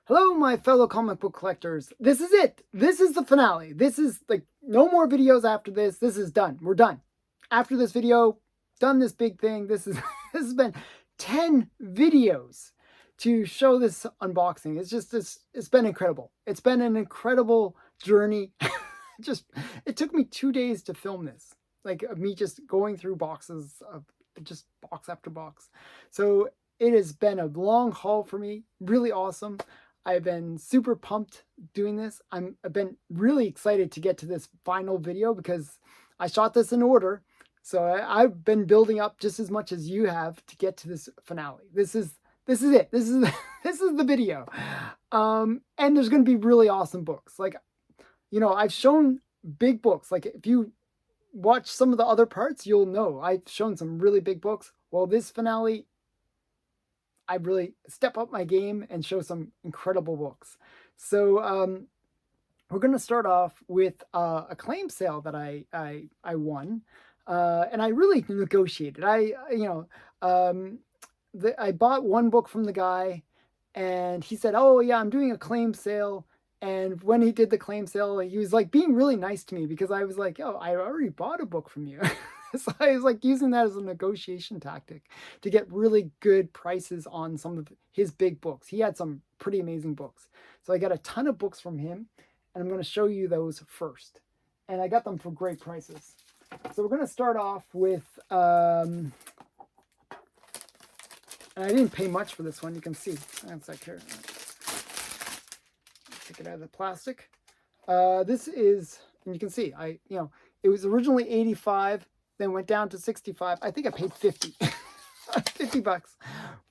Hello, my fellow comic book collectors. This is it. This is the finale. This is like no more videos after this. This is done. We're done. After this video, done this big thing. This is this has been 10 videos to show this unboxing. It's been incredible. It's been an incredible journey. Just it took me 2 days to film this. Like of me just going through boxes of just box after box. So it has been a long haul for me. Really awesome. I've been super pumped doing this. I've been really excited to get to this final video because I shot this in order. So I've been building up just as much as you have to get to this finale. This is it. This is this is the video. And there's going to be really awesome books. Like, you know, I've shown big books. Like if you watch some of the other parts, you'll know I've shown some really big books. Well, this finale, I really step up my game and show some incredible books. So we're going to start off with a claim sale that I won, and I really negotiated. I bought one book from the guy, and he said, "Oh yeah, I'm doing a claim sale." And when he did the claim sale, he was like being really nice to me because I was like, "Oh, I already bought a book from you." So I was like using that as a negotiation tactic to get really good prices on some of his big books. He had some pretty amazing books. So I got a ton of books from him, and I'm going to show you those first. And I got them for great prices. So we're going to start off with, and I didn't pay much for this one. You can see. That's like here. Take it out of the plastic. This is, and you can see, it was originally 85. Then went down to 65. I think I paid 50. 50 bucks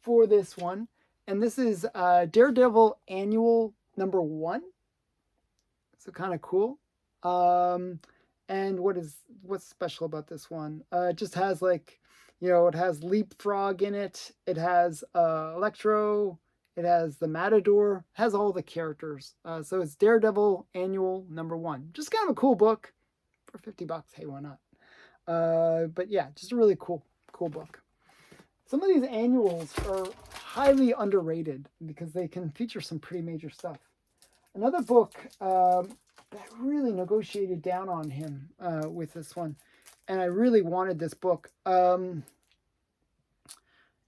for this one. And this is Daredevil Annual #1. So kind of cool. And what's special about this one? It just has like, it has Leapfrog in it. It has Electro. It has the Matador. It has all the characters. So it's Daredevil Annual #1. Just kind of a cool book for 50 bucks. Hey, why not? But yeah, just a really cool book. Some of these annuals are highly underrated because they can feature some pretty major stuff. Another book that I really negotiated down on him with this one, and I really wanted this book,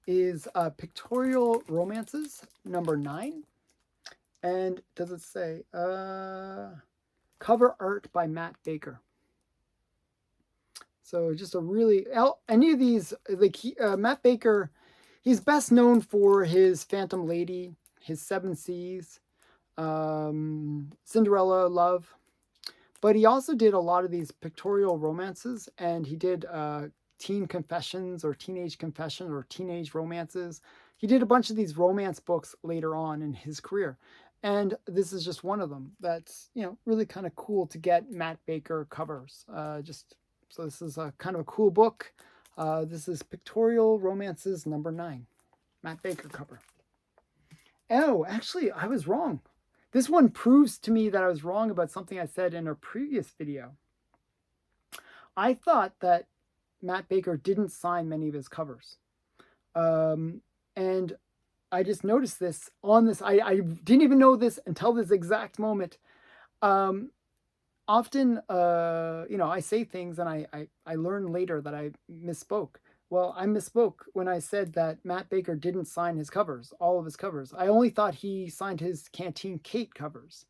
is Pictorial Romances #9. And does it say cover art by Matt Baker? So just a really, any of these, like Matt Baker, he's best known for his Phantom Lady, his Seven Seas, Cinderella Love, but he also did a lot of these pictorial romances, and he did teen confessions or teenage confession or teenage romances. He did a bunch of these romance books later on in his career. And this is just one of them that's, really kind of cool to get Matt Baker covers. So this is a kind of a cool book. This is Pictorial Romances #9. Matt Baker cover. Oh, actually, I was wrong. This one proves to me that I was wrong about something I said in a previous video. I thought that Matt Baker didn't sign many of his covers. And I just noticed this on this. I didn't even know this until this exact moment. Often, I say things and I learn later that I misspoke. Well, I misspoke when I said that Matt Baker didn't sign his covers, all of his covers. I only thought he signed his Canteen Kate covers.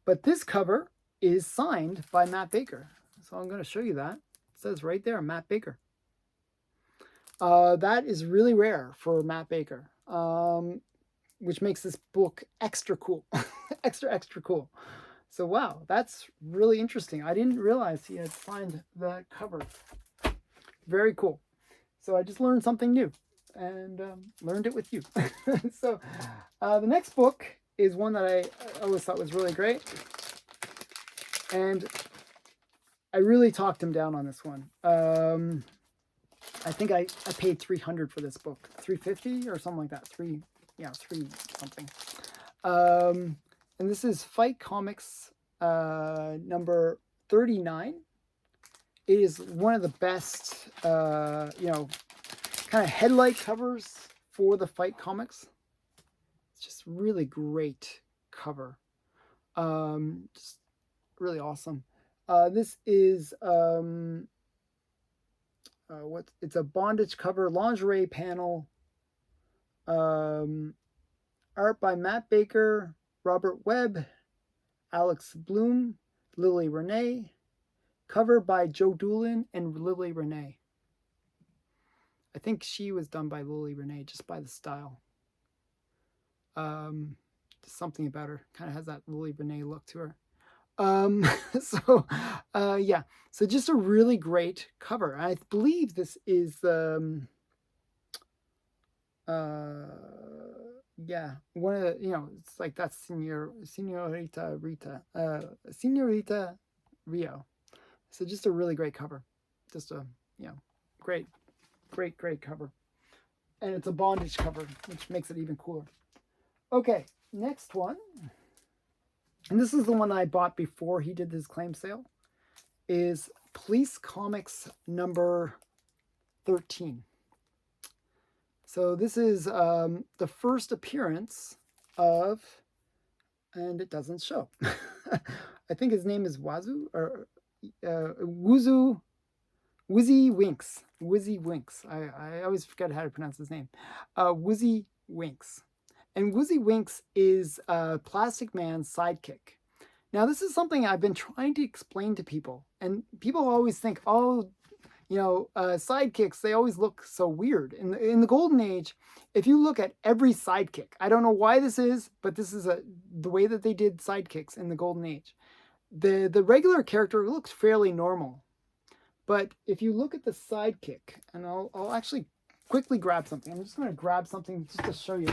But this cover is signed by Matt Baker. So I'm going to show you that. It says right there, Matt Baker. That is really rare for Matt Baker, which makes this book extra cool. extra cool. So wow, that's really interesting. I didn't realize he had signed the cover. Very cool. So I just learned something new and learned it with you. So the next book is one that I always thought was really great. And I really talked him down on this one. I think I paid $300 for this book. $350 or something like that. $3 something. And this is Fight Comics number 39. It is one of the best, kind of headlight covers for the Fight Comics. It's just really great cover. Just really awesome. This is it's a bondage cover, lingerie panel. Art by Matt Baker, Robert Webb, Alex Bloom, Lily Renee. Cover by Joe Doolin and Lily Renee. I think she was done by Lily Renee just by the style. Just something about her. Kind of has that Lily Renee look to her. Yeah. So just a really great cover. I believe this is yeah, one of the, it's like that's Senorita Rio. So just a really great cover. Just a, great cover. And it's a bondage cover, which makes it even cooler. Okay, next one. And this is the one I bought before he did his claim sale. Is Police Comics number 13. So this is the first appearance of, and it doesn't show. I think his name is Wazoo or Wizzy Winks. Wizzy Winks. I always forget how to pronounce his name. Wizzy Winks. And Wizzy Winks is Plastic Man's sidekick. Now, this is something I've been trying to explain to people. And people always think, oh, sidekicks, they always look so weird. In the Golden Age, if you look at every sidekick, I don't know why this is, but this is the way that they did sidekicks in the Golden Age. The regular character looks fairly normal. But if you look at the sidekick, and I'll actually quickly grab something. I'm just going to grab something just to show you.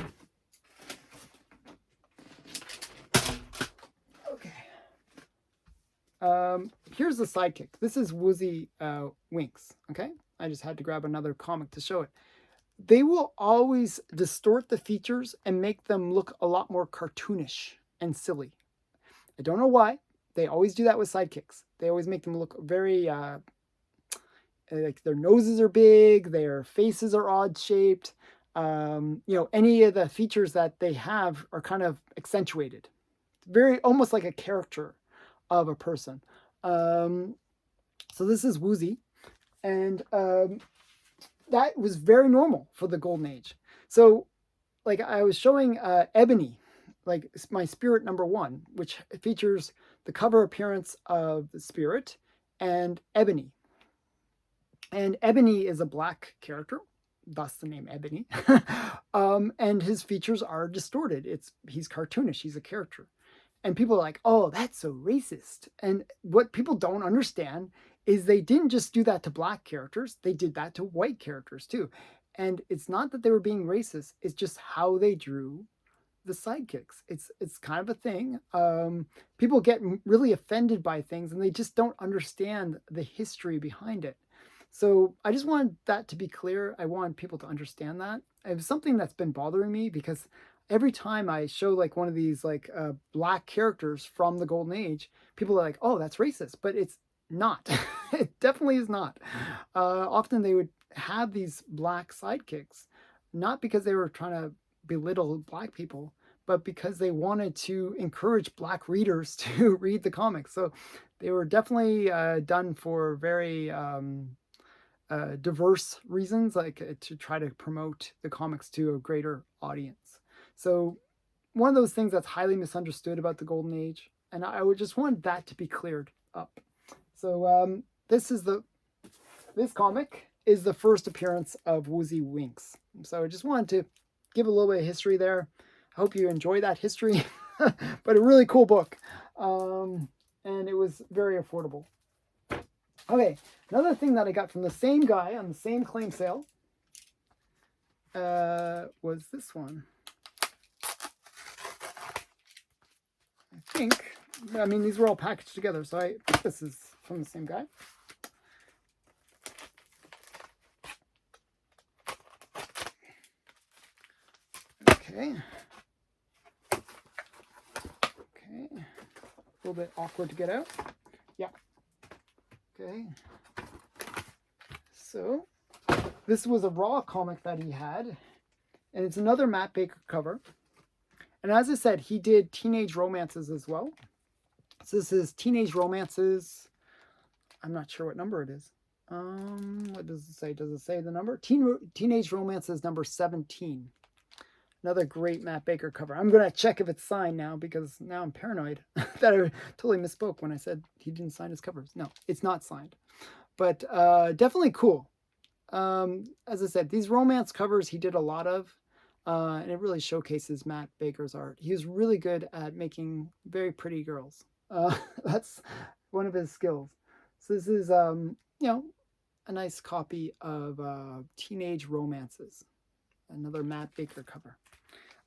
Here's the sidekick. This is Woozy Winks, okay? I just had to grab another comic to show it. They will always distort the features and make them look a lot more cartoonish and silly. I don't know why. They always do that with sidekicks. They always make them look very, like their noses are big, their faces are odd-shaped. Any of the features that they have are kind of accentuated. Very, almost like a character of a person. So this is Woozy, and that was very normal for the Golden Age. So like I was showing Ebony, like my Spirit number 1, which features the cover appearance of the Spirit and Ebony. And Ebony is a black character, thus the name Ebony. And his features are distorted. He's cartoonish, he's a character. And people are like, oh, that's so racist. And what people don't understand is they didn't just do that to black characters. They did that to white characters too. And it's not that they were being racist. It's just how they drew the sidekicks. It's kind of a thing. People get really offended by things and they just don't understand the history behind it. So I just wanted that to be clear. I want people to understand that. It was something that's been bothering me because every time I show like one of these like black characters from the Golden Age, people are like, oh, that's racist. But it's not. It definitely is not. Often they would have these black sidekicks, not because they were trying to belittle black people, but because they wanted to encourage black readers to read the comics. So they were definitely done for very diverse reasons, like to try to promote the comics to a greater audience. So one of those things that's highly misunderstood about the Golden Age, and I would just want that to be cleared up. So this comic is the first appearance of Woozy Winks. So I just wanted to give a little bit of history there. I hope you enjoy that history, but a really cool book. And it was very affordable. Okay, another thing that I got from the same guy on the same claim sale was this one. I mean, these were all packaged together, so I think this is from the same guy. Okay. A little bit awkward to get out. Yeah. Okay. So, this was a raw comic that he had, and it's another Matt Baker cover. And as I said, he did teenage romances as well. So this is Teenage Romances. I'm not sure what number it is. What does it say? Does it say the number? Teenage Romances number 17. Another great Matt Baker cover. I'm going to check if it's signed now because now I'm paranoid that I totally misspoke when I said he didn't sign his covers. No, it's not signed. But definitely cool. As I said, these romance covers he did a lot of. And it really showcases Matt Baker's art. He was really good at making very pretty girls. That's one of his skills. So this is, you know, a nice copy of Teenage Romances. Another Matt Baker cover.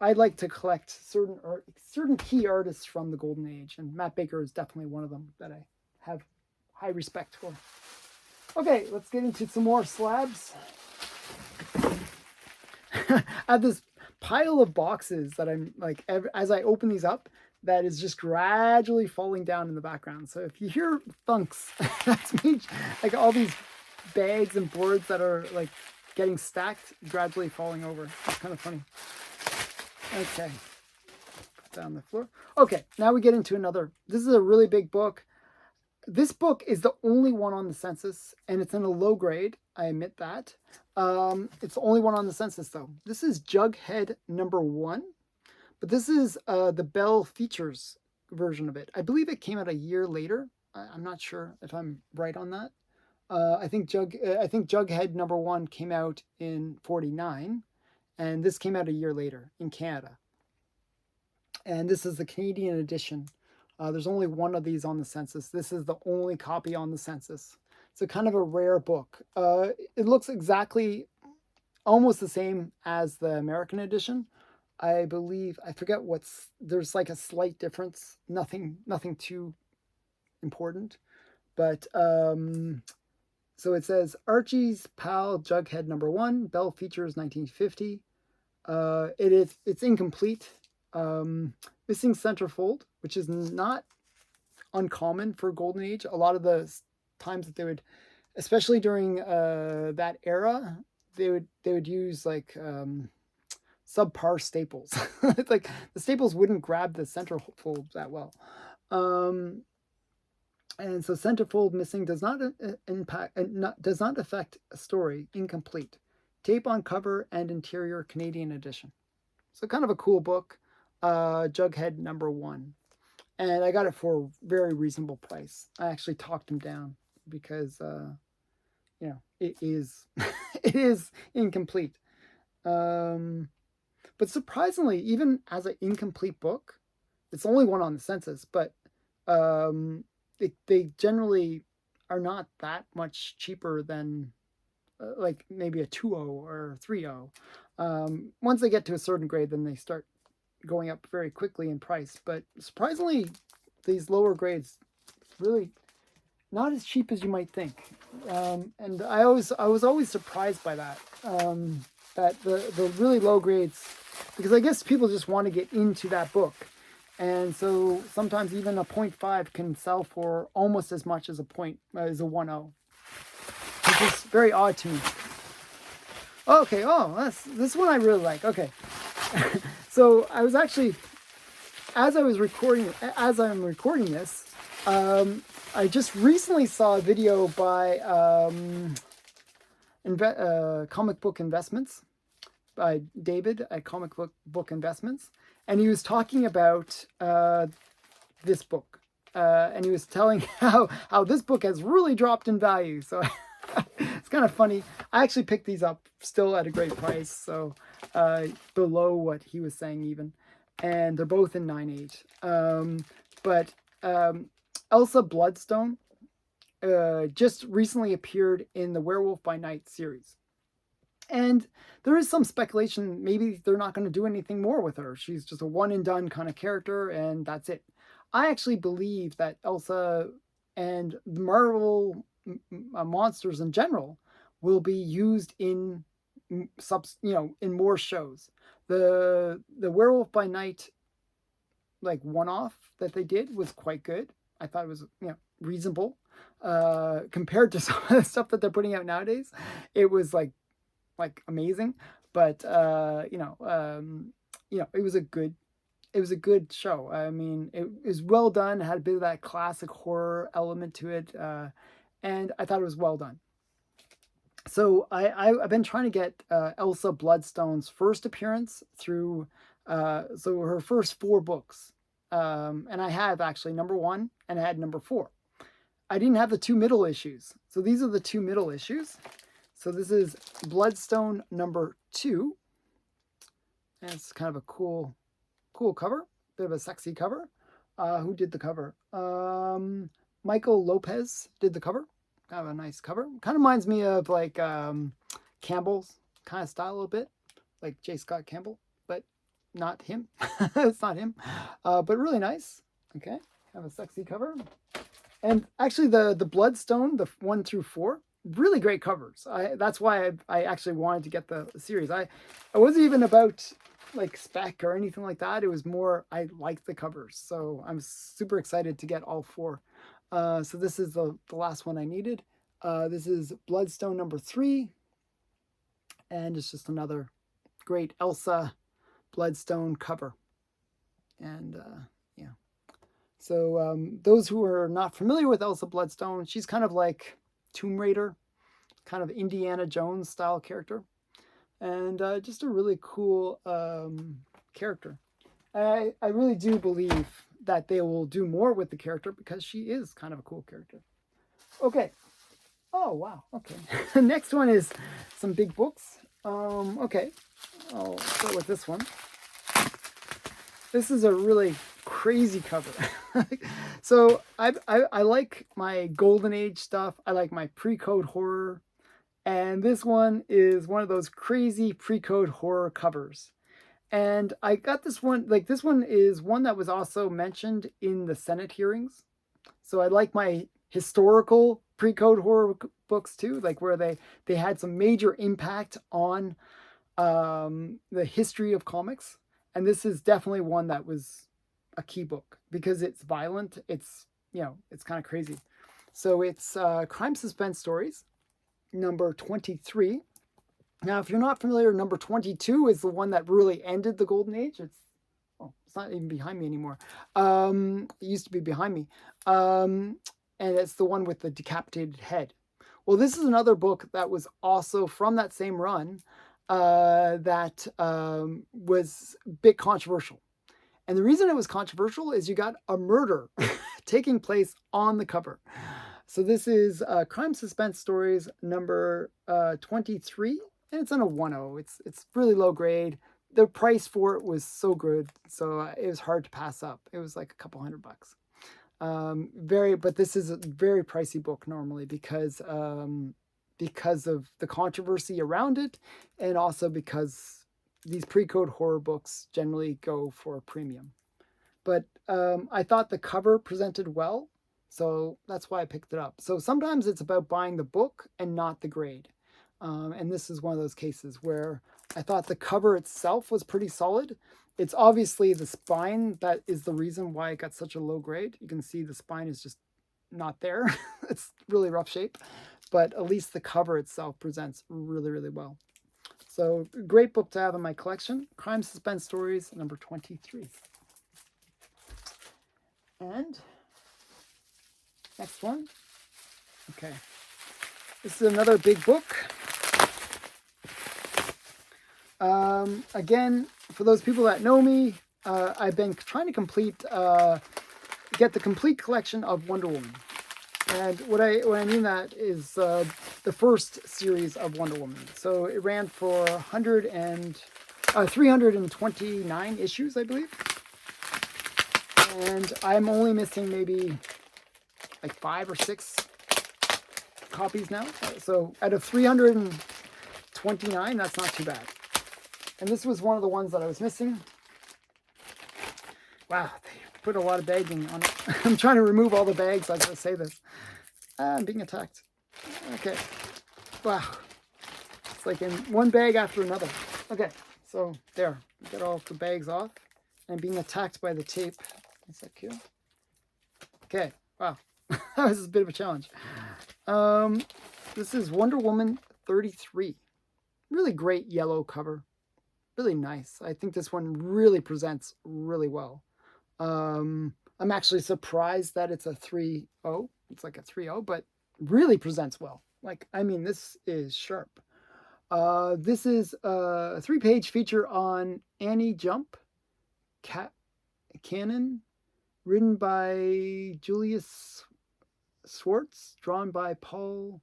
I'd like to collect certain key artists from the Golden Age, and Matt Baker is definitely one of them that I have high respect for. Okay, let's get into some more slabs. I have this pile of boxes that I'm like, as I open these up, that is just gradually falling down in the background. So if you hear thunks, that's me, like all these bags and boards that are like getting stacked, gradually falling over. It's kind of funny. Okay, put that on the floor. Okay, now we get into another. This is a really big book. This book is the only one on the census, and it's in a low grade. I admit that. It's the only one on the census, though. This is Jughead number 1, but this is the Bell Features version of it. I believe it came out a year later. I'm not sure if I'm right on that. I think Jughead number 1 came out in 49, and this came out a year later in Canada. And this is the Canadian edition. There's only one of these on the census. This is the only copy on the census. It's a kind of a rare book. It looks exactly almost the same as the American edition. I believe, I forget there's like a slight difference. Nothing too important. But so it says Archie's Pal Jughead number 1, Bell Features 1950. It's incomplete. Missing centerfold, which is not uncommon for Golden Age. A lot of the times that they would, especially during that era, they would use like subpar staples. It's like the staples wouldn't grab the centerfold that well. And so centerfold missing does not affect a story. Incomplete. Tape on cover and interior Canadian edition. So kind of a cool book. Jughead number 1, and I got it for a very reasonable price. I actually talked him down because you know, it is it is incomplete, but surprisingly, even as an incomplete book, it's the only one on the census, but they generally are not that much cheaper than like maybe a 2.0 or 3.0. Once they get to a certain grade, then they start going up very quickly in price. But surprisingly, these lower grades really not as cheap as you might think. And I was always surprised by that. That the really low grades, because I guess people just want to get into that book. And so sometimes even a 0.5 can sell for almost as much as a 1.0, which is very odd to me. Okay, this one I really like. Okay. So I was actually, as I'm recording this, I just recently saw a video by Comic Book Investments, by David at Comic Book Investments, and he was talking about this book, and he was telling how this book has really dropped in value. So it's kind of funny. I actually picked these up still at a great price, so below what he was saying even, and they're both in 9.8. But Elsa Bloodstone just recently appeared in the Werewolf by Night series. And there is some speculation maybe they're not going to do anything more with her. She's just a one and done kind of character, and that's it. I actually believe that Elsa and the Marvel monsters in general will be used in in more shows. The Werewolf by Night like one-off that they did was quite good. I thought it was reasonable compared to some of the stuff that they're putting out nowadays. It was like amazing, but it was a good it was a good show. I mean, it was well done. It had a bit of that classic horror element to it, and I thought it was well done. So I've been trying to get Elsa Bloodstone's first appearance through, so her first 4 books, and I have actually number 1 and I had number 4. I didn't have the 2 middle issues, so these are the 2 middle issues. So this is Bloodstone number 2, and it's kind of a cool cover, bit of a sexy cover. Who did the cover? Michael Lopez did the cover. Kind of a nice cover. Kind of reminds me of like Campbell's kind of style a little bit, like J. Scott Campbell, but not him. It's not him, but really nice. Okay, have a sexy cover. And actually, the Bloodstone, the 1 through 4, really great covers. That's why I actually wanted to get the series. I wasn't even about like spec or anything like that. It was more I liked the covers, so I'm super excited to get all 4. So this is the last one I needed. This is Bloodstone number 3. And it's just another great Elsa Bloodstone cover. And yeah. So those who are not familiar with Elsa Bloodstone, she's kind of like Tomb Raider, kind of Indiana Jones style character. And just a really cool character. I really do believe that they will do more with the character because she is kind of a cool character. Okay. Oh, wow. Okay. The next one is some big books. Okay. I'll start with this one. This is a really crazy cover. So I like my Golden Age stuff. I like my Precode horror. And this one is one of those crazy Precode horror covers. And I got this one, like this one is one that was also mentioned in the Senate hearings. So I like my historical Precode horror books too, like where they had some major impact on the history of comics. And this is definitely one that was a key book because it's violent. It's, you know, it's kind of crazy. So it's Crime Suspense Stories, number 23. Now, if you're not familiar, number 22 is the one that really ended the Golden Age. It's not even behind me anymore. It used to be behind me. And it's the one with the decapitated head. Well, this is another book that was also from that same run that was a bit controversial. And the reason it was controversial is you got a murder taking place on the cover. So this is Crime Suspense Stories number 23. And it's on a 1.0. It's really low grade. The price for it was so good, so it was hard to pass up. It was like a couple $100. But this is a very pricey book normally because of the controversy around it, and also because these Precode horror books generally go for a premium. But I thought the cover presented well, so that's why I picked it up. So sometimes it's about buying the book and not the grade. And this is one of those cases where I thought the cover itself was pretty solid. It's obviously the spine that is the reason why it got such a low grade. You can see the spine is just not there. It's really rough shape, but at least the cover itself presents really, really well. So great book to have in my collection. Crime Suspense Stories, number 23. And next one. Okay. This is another big book. Again, for those people that know me, I've been trying to get the complete collection of Wonder Woman. And what I mean that is the first series of Wonder Woman. So it ran for 329 issues, I believe. And I'm only missing maybe like 5 or 6 copies now. So out of 329, that's not too bad. And this was one of the ones that I was missing. Wow, they put a lot of bagging on it. I'm trying to remove all the bags as I say this. I'm being attacked. Okay. Wow. It's like in one bag after another. Okay, so there. Get all the bags off. I'm being attacked by the tape. Is that cute? Okay, wow. That was a bit of a challenge. This is Wonder Woman 33. Really great yellow cover. really nice. I think this one really presents really well. I'm actually surprised that it's a 3.0. It's like a 3.0, but really presents well. Like, I mean, this is sharp. This is a 3-page feature on Annie Jump, Canon, written by Julius Swartz, drawn by Paul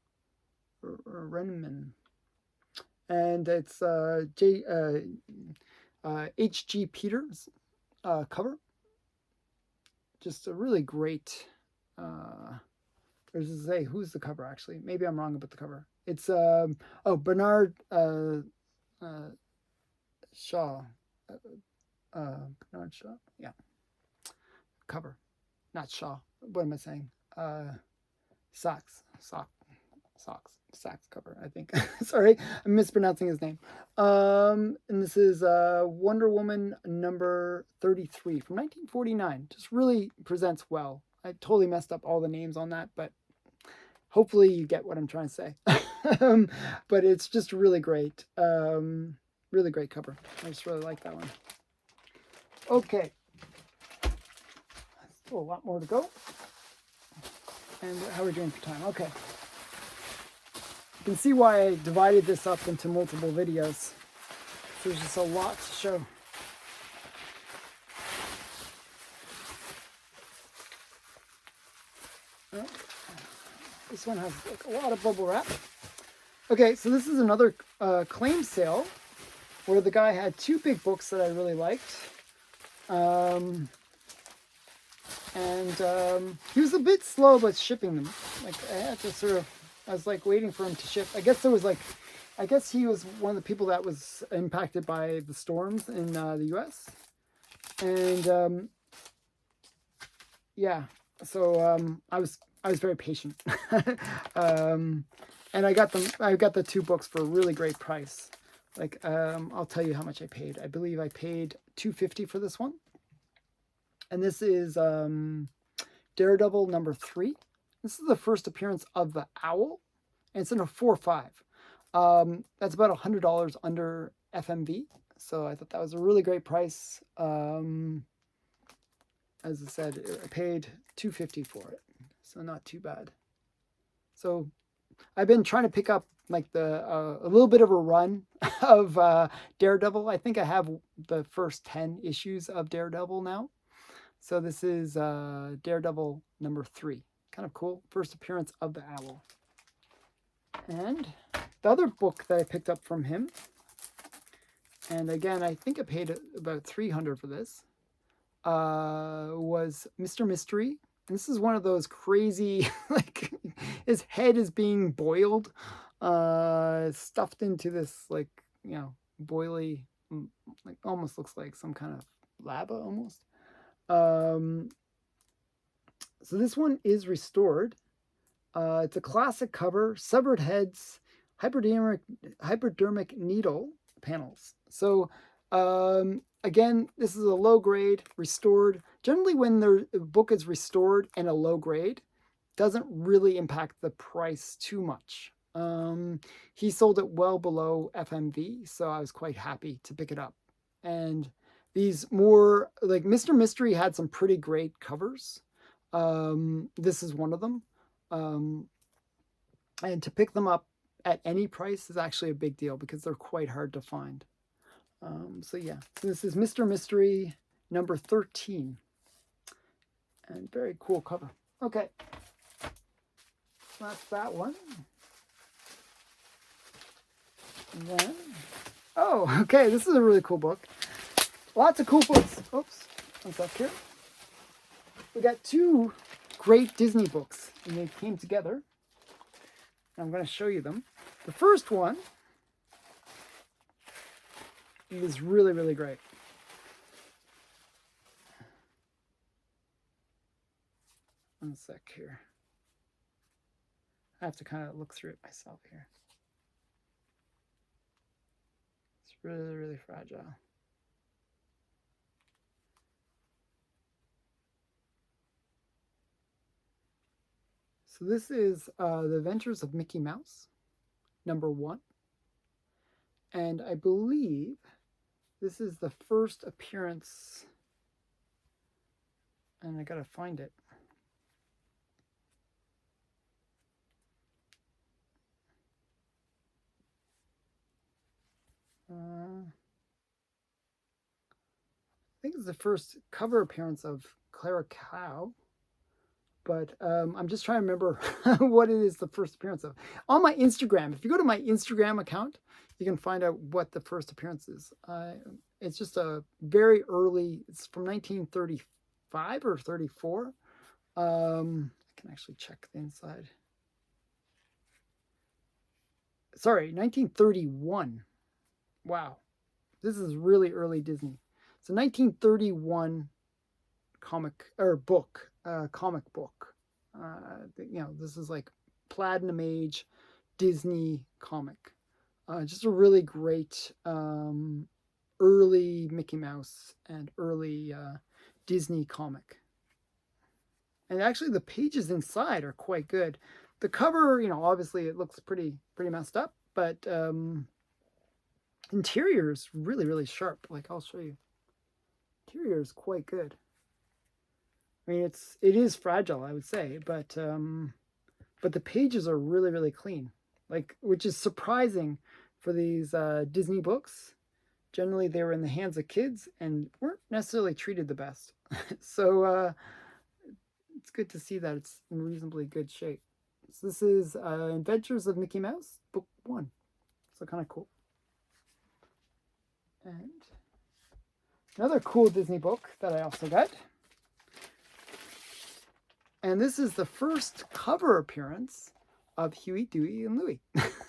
Renman. And it's H.G. Peters cover. Just a really great. There's to say who's the cover actually. Maybe I'm wrong about the cover. It's Bernard Shaw. Bernard Shaw. Yeah. Cover, not Shaw. What am I saying? Sachs cover, I think. Sorry, I'm mispronouncing his name. And this is Wonder Woman number 33 from 1949. Just really presents well. I totally messed up all the names on that, but hopefully you get what I'm trying to say. But it's just really great. Really great cover. I just really like that one. Okay. Still a lot more to go. And how are we doing for time? Okay. You can see why I divided this up into multiple videos. There's just a lot to show. Oh, this one has like a lot of bubble wrap. Okay, so this is another claim sale where the guy had 2 big books that I really liked. He was a bit slow about shipping them. Like I had to I was like waiting for him to ship. I guess he was one of the people that was impacted by the storms in the US. And yeah, so I was very patient. And I got the 2 books for a really great price. Like I'll tell you how much I paid. I believe I paid $2.50 for this one. And this is Daredevil number 3. This is the first appearance of the Owl, and it's in a 4.5. That's about $100 under FMV, so I thought that was a really great price. As I said, I paid $2.50 for it, so not too bad. So I've been trying to pick up like a little bit of a run of Daredevil. I think I have the first 10 issues of Daredevil now. So this is Daredevil number 3. Kind of cool. First appearance of the Owl. And the other book that I picked up from him, and again, I think I paid about $300 for this, was Mr. Mystery. And this is one of those crazy, like, his head is being boiled, stuffed into this, like, you know, boily, like, almost looks like some kind of lava, almost. So this one is restored. It's a classic cover, severed heads, hypodermic needle panels. So again, this is a low grade, restored. Generally when the book is restored and a low grade, doesn't really impact the price too much. He sold it well below FMV, so I was quite happy to pick it up. And these more, like Mr. Mystery had some pretty great covers. This is one of them. And to pick them up at any price is actually a big deal because they're quite hard to find. So yeah, so this is Mr. Mystery number 13. And very cool cover. Okay. That's that one. And then, oh, okay, this is a really cool book. Lots of cool books. Oops, what's up here? We got 2 great Disney books, and they came together. I'm going to show you them. The first one is really, really great. One sec here. I have to kind of look through it myself here. It's really, really fragile. So this is The Adventures of Mickey Mouse, number 1. And I believe This is the first appearance, and I gotta find it. I think it's the first cover appearance of Clara Cow, but I'm just trying to remember what it is the first appearance of. On my Instagram, if you go to my Instagram account, you can find out what the first appearance is. It's just a very early, it's from 1935 or 34. I can actually check the inside. Sorry, 1931. Wow. This is really early Disney. It's a 1931 comic book. This is like Platinum Age Disney comic. Just a really great early Mickey Mouse and early Disney comic. And actually the pages inside are quite good. The cover, obviously it looks pretty messed up, but interior is really, really sharp. Like, I'll show you. Interior is quite good. I mean, it is fragile, I would say, but the pages are really, really clean. Like, which is surprising for these Disney books. Generally, they were in the hands of kids and weren't necessarily treated the best. So it's good to see that it's in reasonably good shape. So this is Adventures of Mickey Mouse, book 1. So kind of cool. And another cool Disney book that I also got. And this is the first cover appearance of Huey, Dewey, and Louie.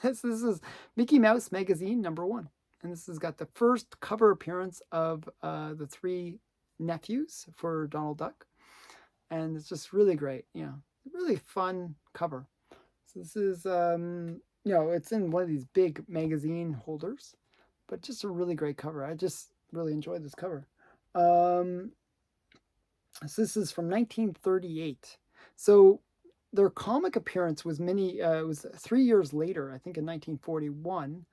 This is Mickey Mouse Magazine #1. And this has got the first cover appearance of the 3 nephews for Donald Duck. And it's just really great. Really fun cover. So this is, it's in one of these big magazine holders, but just a really great cover. I just really enjoyed this cover. So this is from 1938. So their comic appearance was was 3 years later, I think in 1941,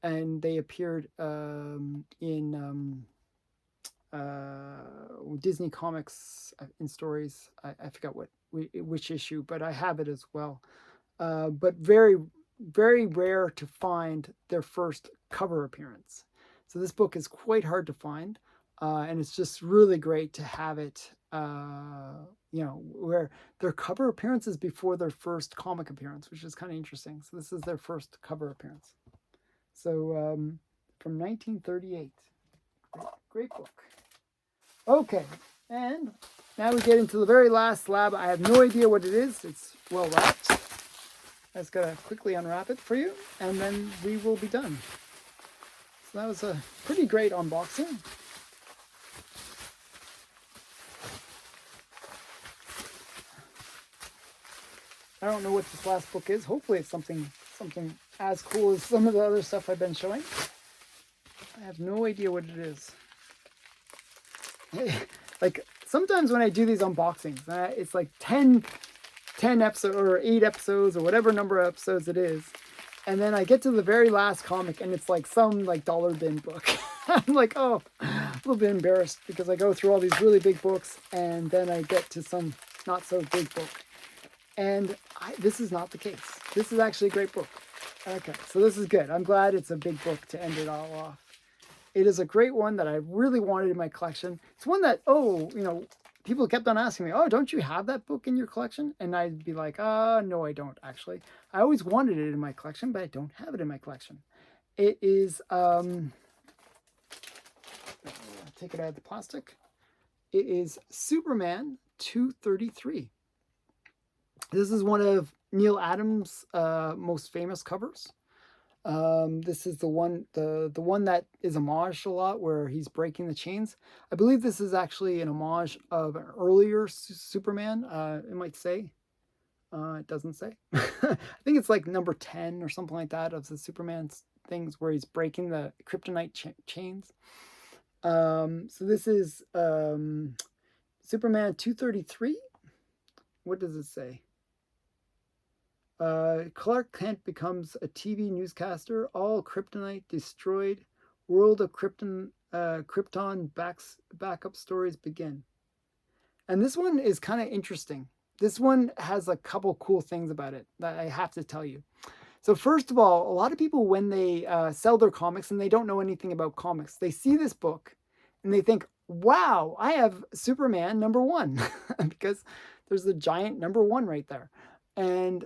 and they appeared in Disney Comics in stories. I forgot which issue, but I have it as well. But very, very rare to find their first cover appearance. So this book is quite hard to find, and it's just really great to have it. Where their cover appearance is before their first comic appearance, which is kind of interesting. So this is their first cover appearance. So from 1938. Great book. Okay, and now we get into the very last slab. I have no idea what it is. It's well wrapped. I just gotta quickly unwrap it for you, and then we will be done. So that was a pretty great unboxing. I don't know what this last book is. Hopefully it's something as cool as some of the other stuff I've been showing. I have no idea what it is. Like, sometimes when I do these unboxings, it's like 10 episodes or 8 episodes or whatever number of episodes it is. And then I get to the very last comic and it's like some like dollar bin book. I'm like, oh, a little bit embarrassed because I go through all these really big books and then I get to some not so big book. And this is not the case. This is actually a great book. Okay, so this is good. I'm glad it's a big book to end it all off. It is a great one that I really wanted in my collection. It's one that, people kept on asking me, oh, don't you have that book in your collection? And I'd be like, no, I don't, actually. I always wanted it in my collection, but I don't have it in my collection. It is, take it out of the plastic. It is Superman 233. This is one of Neil Adams' most famous covers. This is the one that is homaged a lot, where he's breaking the chains. I believe this is actually an homage of an earlier Superman. It might say. It doesn't say. I think it's like number 10 or something like that of the Superman things where he's breaking the kryptonite chains. So this is Superman 233. What does it say? Clark Kent becomes a TV newscaster. All kryptonite destroyed. World of Krypton Krypton backup stories begin. And this one is kind of interesting. This one has a couple cool things about it that I have to tell you. So first of all, a lot of people, when they sell their comics and they don't know anything about comics, they see this book and they think, wow, I have Superman #1 because there's the giant #1 right there. And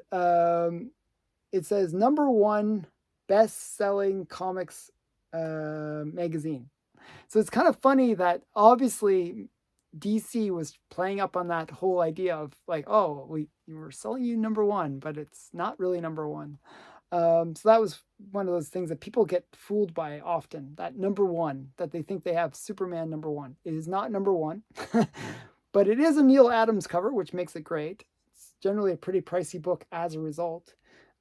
it says #1 best-selling comics magazine. So it's kind of funny that obviously DC was playing up on that whole idea of like, oh, we were selling you #1, but it's not really #1. So that was one of those things that people get fooled by often. That #1, that they think they have Superman #1. It is not #1, but it is a Neil Adams cover, which makes it great. It's generally a pretty pricey book as a result.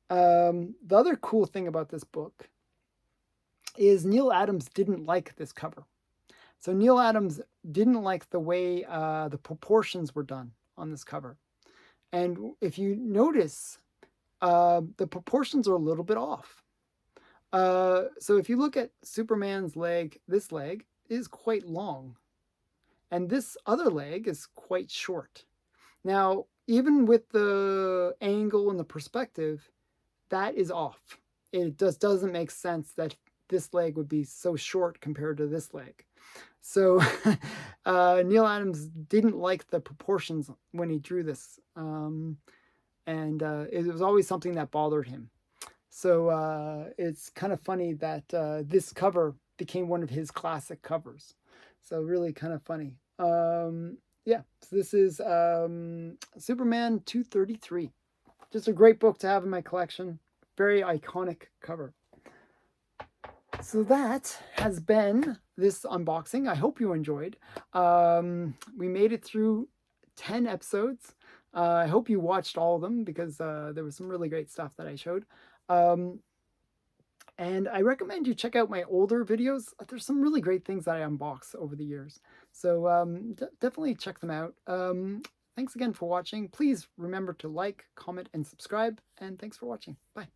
The other cool thing about this book is Neil Adams didn't like this cover. So Neil Adams didn't like the way the proportions were done on this cover. And if you notice, the proportions are a little bit off. So if you look at Superman's leg, this leg is quite long. And this other leg is quite short. Now, even with the angle and the perspective, that is off. It just doesn't make sense that this leg would be so short compared to this leg. So Neil Adams didn't like the proportions when he drew this. And it was always something that bothered him. So it's kind of funny that this cover became one of his classic covers. So really kind of funny. Yeah, so this is Superman 233. Just a great book to have in my collection. Very iconic cover. So that has been this unboxing. I hope you enjoyed. We made it through 10 episodes. I hope you watched all of them because there was some really great stuff that I showed. And I recommend you check out my older videos. There's some really great things that I unbox over the years. So definitely check them out. Thanks again for watching. Please remember to like, comment, and subscribe. And thanks for watching. Bye.